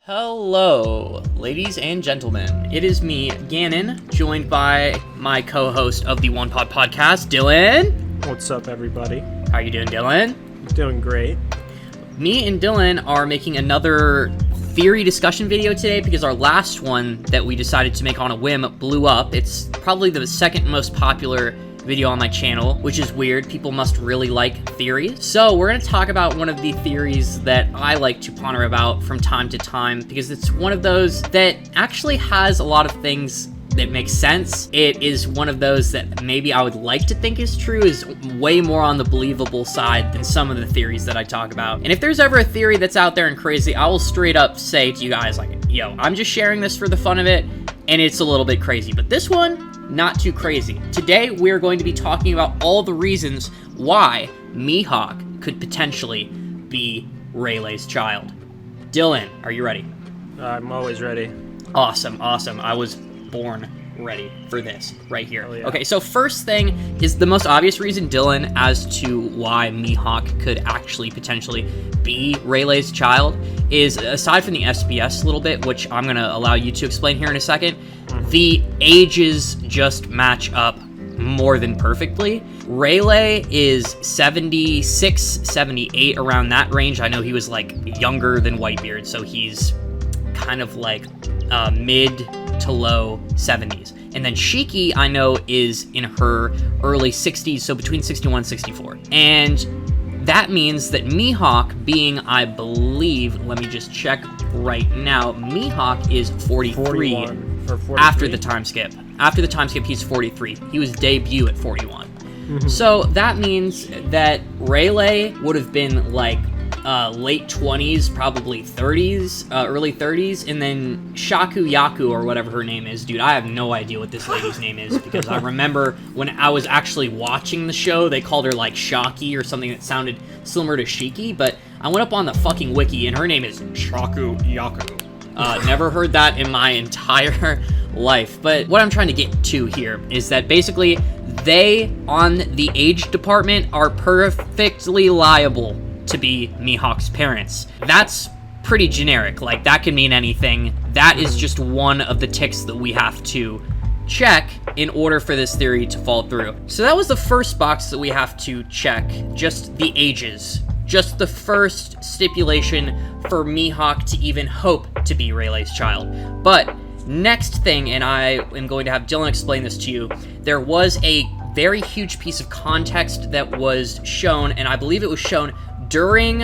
Hello, ladies and gentlemen. It is me, Gannon, joined by my co-host of the One Pod podcast, Dylan. What's up, everybody? How are you doing, Dylan? Doing great. Me and Dylan are making another theory discussion video today because our last one that we decided to make on a whim blew up. It's probably the second most popular video on my channel, which is weird. People must really like theories. So we're going to talk about one of the theories that I like to ponder about from time to time because it's one of those that actually has a lot of things that make sense. It is one of those that maybe I would like to think is true, is way more on the believable side than some of the theories that I talk about. And if there's ever a theory that's out there and crazy, I will straight up say to you guys, like, yo, I'm just sharing this for the fun of it, and it's a little bit crazy. But this one, not too crazy. Today, we're going to be talking about all the reasons why Mihawk could potentially be Rayleigh's child. Dylan, are you ready? I'm always ready. Awesome. I was born ready for this right here. Oh, yeah. Okay, so first thing is the most obvious reason, Dylan, as to why Mihawk could actually potentially be Rayleigh's child is, aside from the SBS a little bit, which I'm going to allow you to explain here in a second, the ages just match up more than perfectly. Rayleigh is 76, 78, around that range. I know he was like younger than Whitebeard, so he's kind of like mid to low 70s. And then Shiki, I know, is in her early 60s, so between 61 and 64. And that means that Mihawk being, I believe, let me just check right now, Mihawk is 43 after the time skip. After the time skip, he's 43. He was debut at 41. Mm-hmm. So that means that Rayleigh would have been like late 20s, probably 30s, early 30s, and then Shaku Yaku, or whatever her name is, dude, I have no idea what this lady's name is, because I remember when I was actually watching the show, they called her like Shaki or something that sounded similar to Shiki, but I went up on the fucking wiki, and her name is Shaku Yaku. Never heard that in my entire life, but what I'm trying to get to here is that basically they, on the age department, are perfectly liable to be Mihawk's parents. That's pretty generic. Like, that can mean anything. That is just one of the ticks that we have to check in order for this theory to fall through. So that was the first box that we have to check, just the ages. Just the first stipulation for Mihawk to even hope to be Rayleigh's child. But next thing, and I am going to have Dylan explain this to you, there was a very huge piece of context that was shown, and I believe it was shown during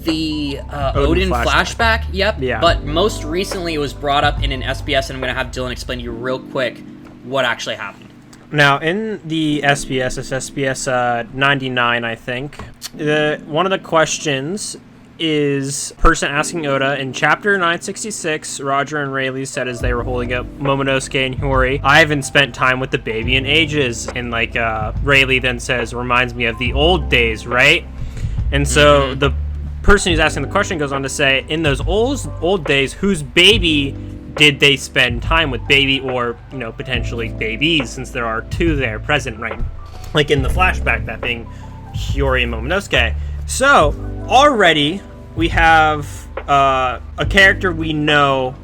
the Odin flashback. Yep. Yeah. But most recently it was brought up in an SBS, and I'm going to have Dylan explain to you real quick what actually happened. Now, in the SBS, it's SBS 99, I think, one of the questions is person asking Oda, in chapter 966, Roger and Rayleigh said as they were holding up Momonosuke and Hiyori, I haven't spent time with the baby in ages. And like Rayleigh then says, reminds me of the old days, right? And so the person who's asking the question goes on to say, in those old days, whose baby did they spend time with? Baby or, you know, potentially babies, since there are two there present, right? Like in the flashback, that being Hiyori and Momonosuke. So, already, we have a character we know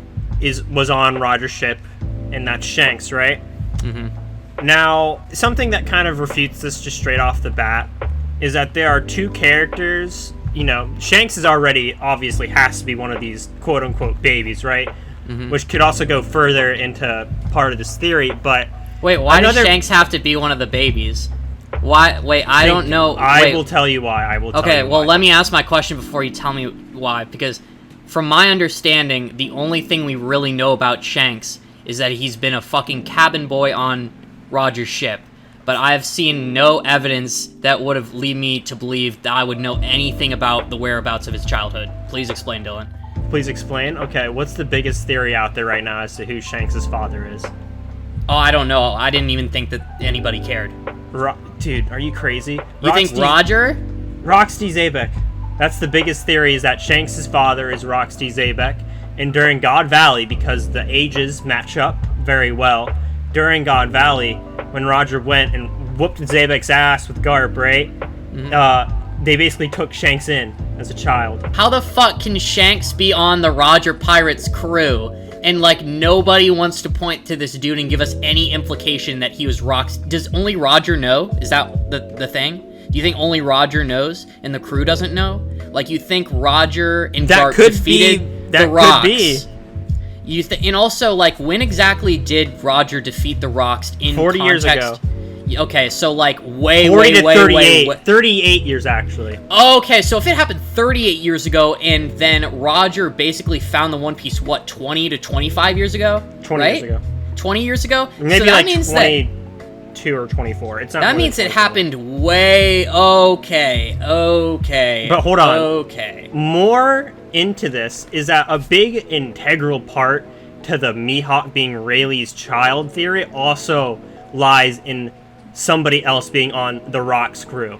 was on Roger's ship, and that's Shanks, right? Mm-hmm. Now, something that kind of refutes this just straight off the bat is that there are two characters. You know, Shanks is already, obviously, has to be one of these quote-unquote babies, right? Mm-hmm. Which could also go further into part of this theory, but... Wait, why does Shanks have to be one of the babies? Why? Wait, I don't know. I will tell you why. Okay, well, let me ask my question before you tell me why, because from my understanding, the only thing we really know about Shanks is that he's been a fucking cabin boy on Roger's ship. But I've seen no evidence that would have led me to believe that I would know anything about the whereabouts of his childhood. Please explain, Dylan. Please explain? Okay, what's the biggest theory out there right now as to who Shanks' father is? Oh, I don't know. I didn't even think that anybody cared. Dude, are you crazy? You think Roger? Roxty Zabek. That's the biggest theory, is that Shanks' father is Roxty Zabek. And during God Valley, because the ages match up very well, during God Valley, when Roger went and whooped Zabek's ass with Garp, right? Mm-hmm. They basically took Shanks in as a child. How the fuck can Shanks be on the Roger Pirates crew and, like, nobody wants to point to this dude and give us any implication that he was Rock's? Does only Roger know? Is that the thing? Do you think only Roger knows and the crew doesn't know? Like, you think Roger and Garp defeated the Rocks? Could be. And also, like, when exactly did Roger defeat the Rocks in 40 context? years ago. Okay, so like way 38 years actually. Okay, so if it happened 38 years ago and then Roger basically found the One Piece, what, 20 to 25 years ago? 20 right? years ago. 20 years ago? Maybe so that like means 22 or 24. It's not. That means it happened way. Okay. But hold on. Okay. More into this is that a big integral part to the Mihawk being Rayleigh's child theory also lies in somebody else being on the Rock's crew.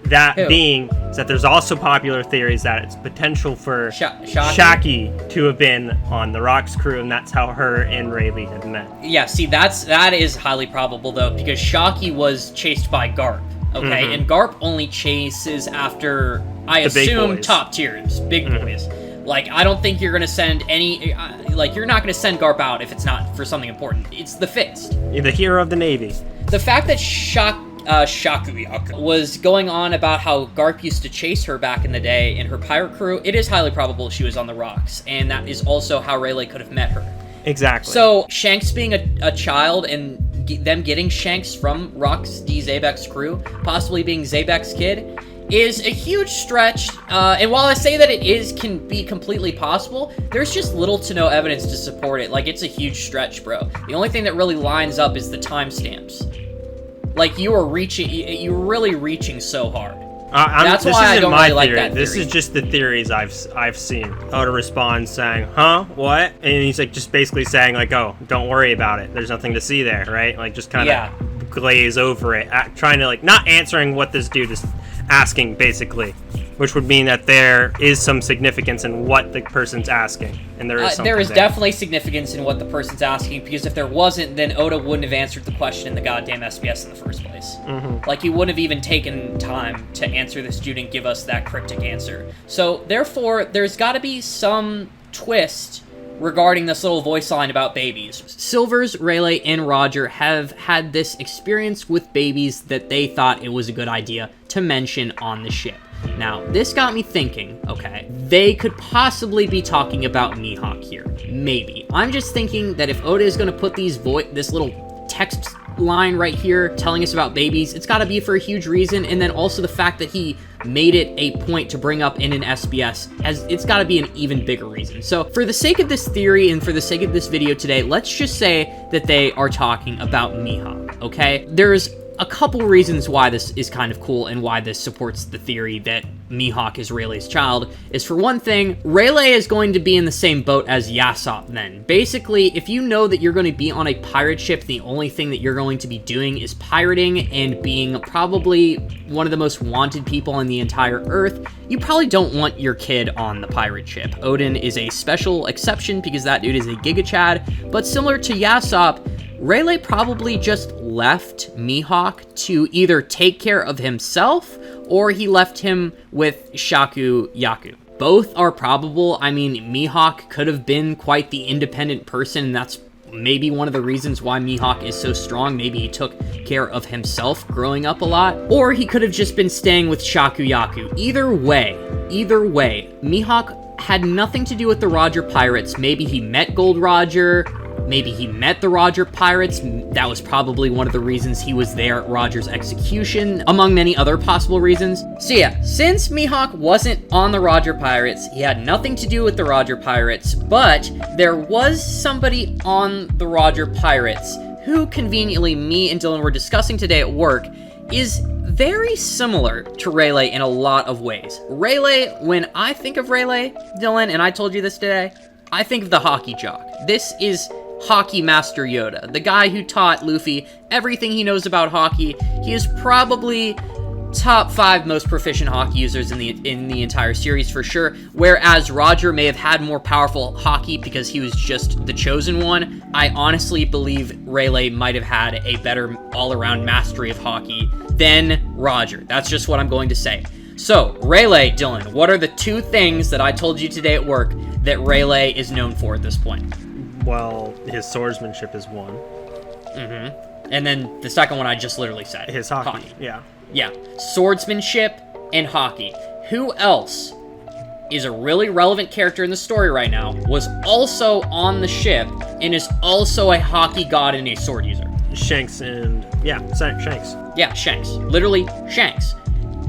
That being is that there's also popular theories that it's potential for Shaki to have been on the Rock's crew, and that's how her and Rayleigh had met. Yeah, see, that is highly probable though, because Shaki was chased by Garp. Okay, and Garp only chases after, I assume, top tiers, big boys. Like, I don't think you're gonna send any, like, you're not gonna send Garp out if it's not for something important. It's the Fist. You're the hero of the Navy. The fact that Shakuyaku was going on about how Garp used to chase her back in the day in her pirate crew, it is highly probable she was on the Rocks, and that is also how Rayleigh could have met her. Exactly. So, Shanks being a child and them getting Shanks from Rox D. Zabek's crew, possibly being Zabek's kid, is a huge stretch, and while I say that can be completely possible, there's just little to no evidence to support it. Like, it's a huge stretch, bro. The only thing that really lines up is the timestamps. Like, you're really reaching so hard. That's why I don't really like that theory. This is just the theories I've seen. Oda responds saying, huh, what? And he's like just basically saying like, oh, don't worry about it. There's nothing to see there, right? Like, just kind of glaze over it, trying to, like, not answering what this dude is asking, basically, which would mean that there is some significance in what the person's asking, and there is there is definitely significance in what the person's asking, because if there wasn't, then Oda wouldn't have answered the question in the goddamn SBS in the first place. Like, he wouldn't have even taken time to answer this dude and give us that cryptic answer. So therefore, there's got to be some twist regarding this little voice line about babies. Silvers, Rayleigh, and Roger have had this experience with babies that they thought it was a good idea to mention on the ship. Now, this got me thinking, okay, they could possibly be talking about Mihawk here. Maybe. I'm just thinking that if Oda is going to put this little text line right here telling us about babies, it's got to be for a huge reason, and then also the fact that he made it a point to bring up in an SBS, it's got to be an even bigger reason. So for the sake of this theory and for the sake of this video today, let's just say that they are talking about Mihawk, okay? There's a couple reasons why this is kind of cool and why this supports the theory that Mihawk is Rayleigh's child is, for one thing, Rayleigh is going to be in the same boat as Yasopp then. Basically, if you know that you're going to be on a pirate ship, the only thing that you're going to be doing is pirating and being probably one of the most wanted people on the entire Earth, you probably don't want your kid on the pirate ship. Odin is a special exception because that dude is a Giga Chad, but similar to Yasopp, Rayleigh probably just left Mihawk to either take care of himself or he left him with Shakuyaku. Both are probable. I mean, Mihawk could have been quite the independent person, and that's maybe one of the reasons why Mihawk is so strong. Maybe he took care of himself growing up a lot. Or he could have just been staying with Shakuyaku. Either way, Mihawk had nothing to do with the Roger Pirates. Maybe he met Gold Roger. Maybe he met the Roger Pirates. That was probably one of the reasons he was there at Roger's execution, among many other possible reasons. So yeah, since Mihawk wasn't on the Roger Pirates, he had nothing to do with the Roger Pirates, but there was somebody on the Roger Pirates who, conveniently, me and Dylan were discussing today at work, is very similar to Rayleigh in a lot of ways. Rayleigh, when I think of Rayleigh, Dylan, and I told you this today, I think of the hockey jock. This is Hockey Master Yoda, the guy who taught Luffy everything he knows about hockey. He is probably top 5 most proficient hockey users in the entire series for sure, whereas Roger may have had more powerful hockey because he was just the chosen one. I honestly believe Rayleigh might have had a better all-around mastery of hockey than Roger. That's just what I'm going to say. So, Rayleigh, Dylan, what are the 2 things that I told you today at work that Rayleigh is known for at this point? Well, his swordsmanship is one. And then the second one I just literally said. His hockey. Yeah. Yeah. Swordsmanship and hockey. Who else is a really relevant character in the story right now, was also on the ship, and is also a hockey god and a sword user? Shanks and... Yeah, Shanks. Yeah, Shanks. Literally, Shanks.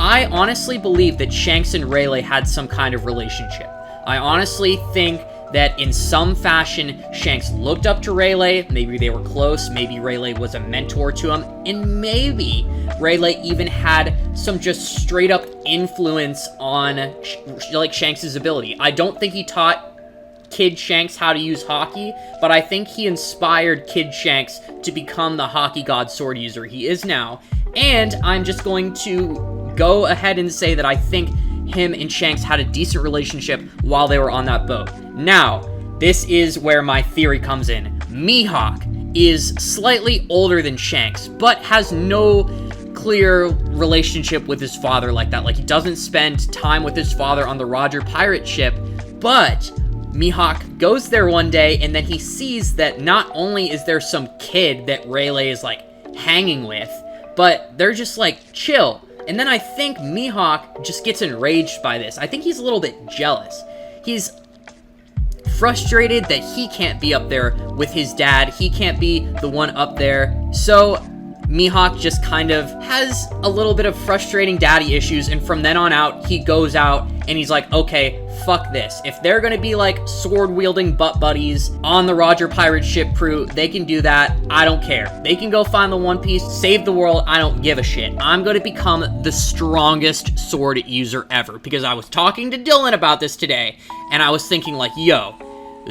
I honestly believe that Shanks and Rayleigh had some kind of relationship. I honestly think that in some fashion, Shanks looked up to Rayleigh, maybe they were close, maybe Rayleigh was a mentor to him, and maybe Rayleigh even had some just straight up influence on like Shanks' ability. I don't think he taught Kid Shanks how to use hockey, but I think he inspired Kid Shanks to become the hockey god sword user he is now. And I'm just going to go ahead and say that I think him and Shanks had a decent relationship while they were on that boat. Now, this is where my theory comes in. Mihawk is slightly older than Shanks, but has no clear relationship with his father like that. Like, he doesn't spend time with his father on the Roger pirate ship, but Mihawk goes there one day, and then he sees that not only is there some kid that Rayleigh is, like, hanging with, but they're just, like, chill. And then I think Mihawk just gets enraged by this. I think he's a little bit jealous. He's frustrated that he can't be up there with his dad. He can't be the one up there. So Mihawk just kind of has a little bit of frustrating daddy issues, and from then on out, he goes out and he's like, okay, fuck this. If they're gonna be like sword-wielding butt buddies on the Roger pirate ship crew, they can do that. I don't care. They can go find the One Piece, save the world. I don't give a shit. I'm gonna become the strongest sword user ever, because I was talking to Dylan about this today, and I was thinking like, yo,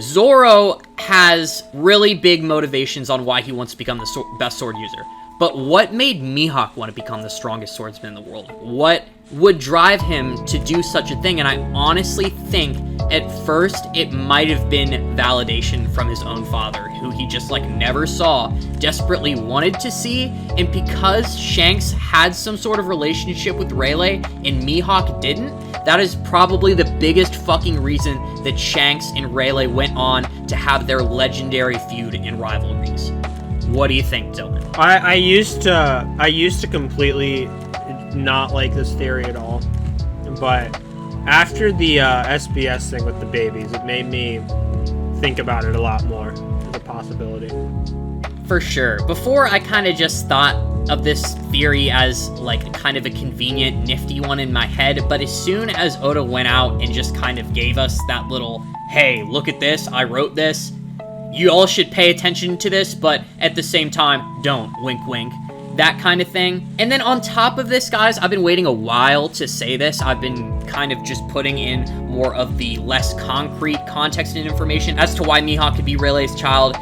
Zoro has really big motivations on why he wants to become the best sword user. But what made Mihawk want to become the strongest swordsman in the world? What would drive him to do such a thing? And I honestly think at first it might have been validation from his own father, who he just like never saw, desperately wanted to see. And because Shanks had some sort of relationship with Rayleigh and Mihawk didn't, that is probably the biggest fucking reason that Shanks and Rayleigh went on to have their legendary feud and rivalries. What do you think, Dylan? I used to completely not like this theory at all, but after the SBS thing with the babies, it made me think about it a lot more as a possibility. For sure. Before, I kind of just thought of this theory as like kind of a convenient, nifty one in my head, but as soon as Oda went out and just kind of gave us that little, hey, look at this, I wrote this, you all should pay attention to this, but at the same time, don't, wink wink, that kind of thing. And then on top of this, guys, I've been waiting a while to say this. I've been kind of just putting in more of the less concrete context and information as to why Mihawk could be Rayleigh's child,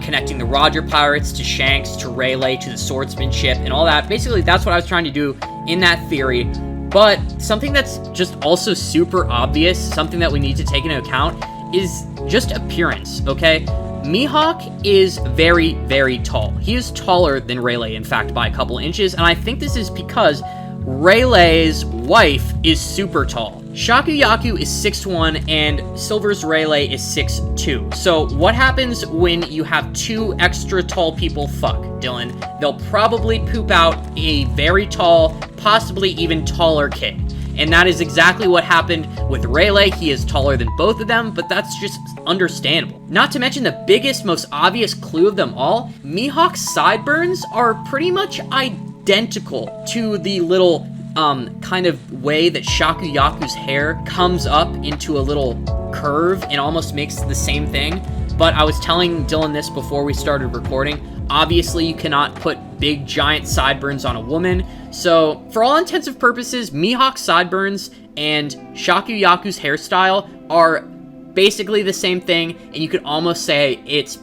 connecting the Roger pirates to Shanks, to Rayleigh, to the swordsmanship, and all that. Basically, that's what I was trying to do in that theory. But something that's just also super obvious, something that we need to take into account, is just appearance, okay? Mihawk is very, very tall. He is taller than Rayleigh, in fact, by a couple inches, and I think this is because Rayleigh's wife is super tall. Shakuyaku is 6'1", and Silver's Rayleigh is 6'2". So what happens when you have two extra tall people fuck, Dylan? They'll probably poop out a very tall, possibly even taller kid. And that is exactly what happened with Rayleigh. He is taller than both of them, but that's just understandable. Not to mention the biggest, most obvious clue of them all, Mihawk's sideburns are pretty much identical to the little kind of way that Shakuyaku's hair comes up into a little curve and almost makes the same thing. But I was telling Dylan this before we started recording. Obviously, you cannot put big, giant sideburns on a woman. So, for all intents and purposes, Mihawk's sideburns and Shakuyaku's hairstyle are basically the same thing, and you could almost say it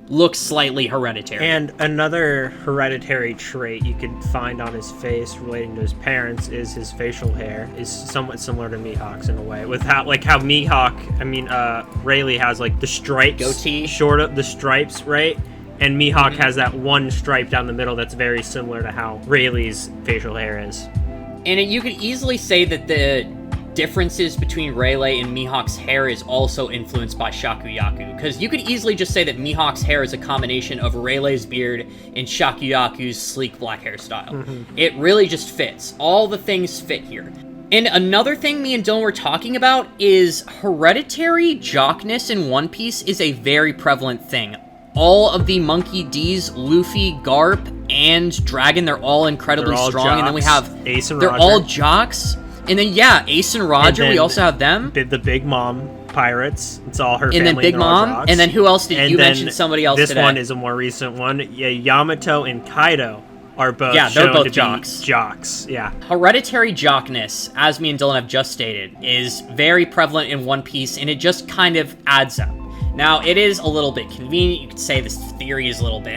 looks slightly hereditary. And another hereditary trait you could find on his face relating to his parents is his facial hair is somewhat similar to Mihawk's in a way. With how Rayleigh has like the stripes, goatee, short of the stripes, right? And Mihawk has that one stripe down the middle that's very similar to how Rayleigh's facial hair is. And you could easily say that the differences between Rayleigh and Mihawk's hair is also influenced by Shakuyaku, because you could easily just say that Mihawk's hair is a combination of Rayleigh's beard and Shakuyaku's sleek black hairstyle. It really just fits. All the things fit here. And another thing me and Dylan were talking about is hereditary jockness in One Piece is a very prevalent thing. All of the Monkey D's, Luffy, Garp, and Dragon, they're all incredibly strong. Jocks. And then we have... Ace and they're Roger. all jocks. And then, yeah, Ace and Roger, we also have them. The Big Mom pirates. It's all her family. And then Big Mom. And then who else did you mention? Somebody else this today. This one is a more recent one. Yeah, Yamato and Kaido are both they're both jocks. Jocks, yeah. Hereditary jockness, as me and Dylan have just stated, is very prevalent in One Piece, and it just kind of adds up. Now, it is a little bit convenient. You could say this theory is a little bit,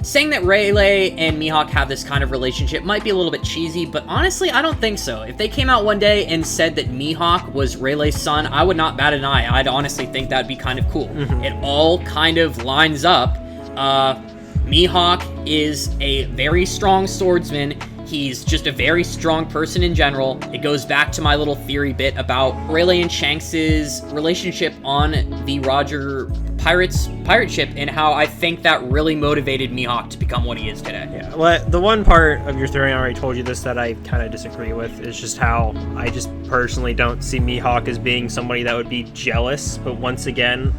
saying that Rayleigh and Mihawk have this kind of relationship might be a little bit cheesy, but honestly, I don't think so. If they came out one day and said that Mihawk was Rayleigh's son, I would not bat an eye. I'd honestly think that'd be kind of cool. It all kind of lines up. Mihawk is a very strong swordsman. He's just a very strong person in general. It goes back to my little theory bit about Rayleigh and Shanks' relationship on the Roger pirate ship and how I think that really motivated Mihawk to become what he is today. Yeah, well, the one part of your theory, I already told you this, that I kind of disagree with, is just how I just personally don't see Mihawk as being somebody that would be jealous. But once again,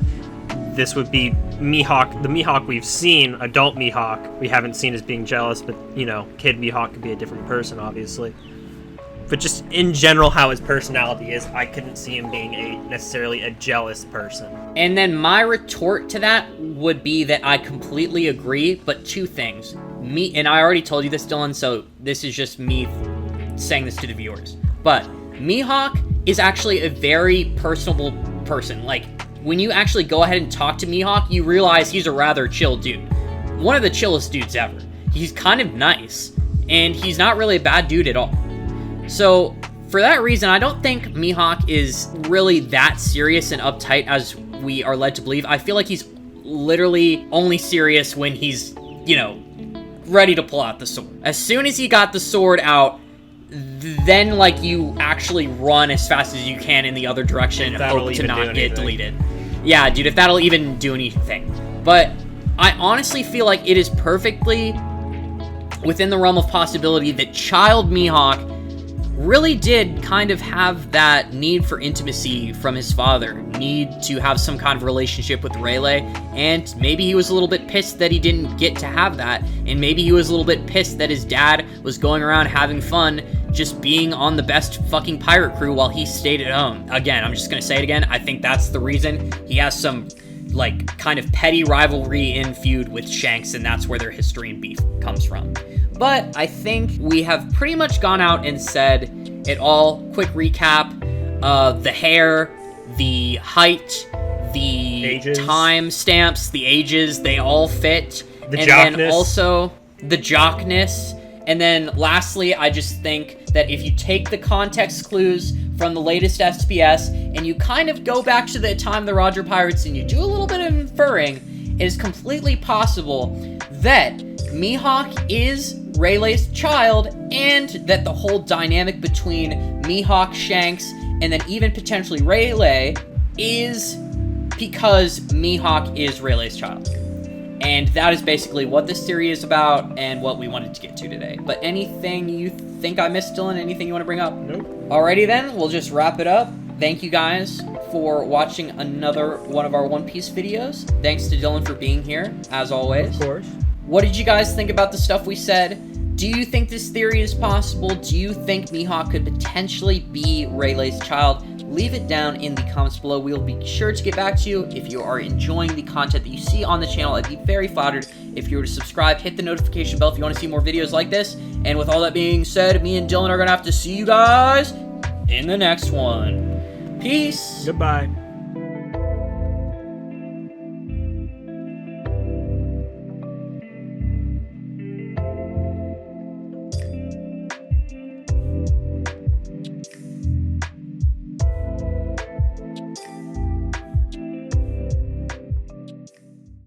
this would be Mihawk, the Mihawk we've seen, adult Mihawk, we haven't seen as being jealous, but, kid Mihawk could be a different person, obviously. But just in general, how his personality is, I couldn't see him being necessarily a jealous person. And then my retort to that would be that I completely agree, but two things. And I already told you this, Dylan, so this is just me saying this to the viewers. But Mihawk is actually a very personable person. Like, when you actually go ahead and talk to Mihawk, you realize he's a rather chill dude. One of the chillest dudes ever. He's kind of nice, and he's not really a bad dude at all. So, for that reason, I don't think Mihawk is really that serious and uptight as we are led to believe. I feel like he's literally only serious when he's, ready to pull out the sword. As soon as he got the sword out, then, you actually run as fast as you can in the other direction and hope to not get deleted. Yeah, dude, if that'll even do anything. But I honestly feel like it is perfectly within the realm of possibility that child Mihawk really did kind of have that need for intimacy from his father, need to have some kind of relationship with Rayleigh, and maybe he was a little bit pissed that he didn't get to have that, and maybe he was a little bit pissed that his dad was going around having fun, just being on the best fucking pirate crew while he stayed at home. Again, I'm just gonna say it again, I think that's the reason. He has some, kind of petty rivalry in feud with Shanks, and that's where their history and beef comes from. But I think we have pretty much gone out and said it all. Quick recap, the hair, the height, the time stamps, the ages, they all fit. The and jockness. Then also the jockness. And then lastly, I just think that if you take the context clues from the latest SPS and you kind of go back to the time of the Roger Pirates and you do a little bit of inferring, it is completely possible that Mihawk is Rayleigh's child, and that the whole dynamic between Mihawk, Shanks, and then even potentially Rayleigh is because Mihawk is Rayleigh's child. And that is basically what this theory is about and what we wanted to get to today. But anything you think I missed, Dylan? Anything you want to bring up? Nope. Alrighty then, we'll just wrap it up. Thank you guys for watching another one of our One Piece videos. Thanks to Dylan for being here, as always. Of course. What did you guys think about the stuff we said? Do you think this theory is possible? Do you think Mihawk could potentially be Rayleigh's child? Leave it down in the comments below. We will be sure to get back to you. If you are enjoying the content that you see on the channel, I'd be very flattered if you were to subscribe, hit the notification bell if you want to see more videos like this. And with all that being said, me and Dylan are going to have to see you guys in the next one. Peace. Goodbye.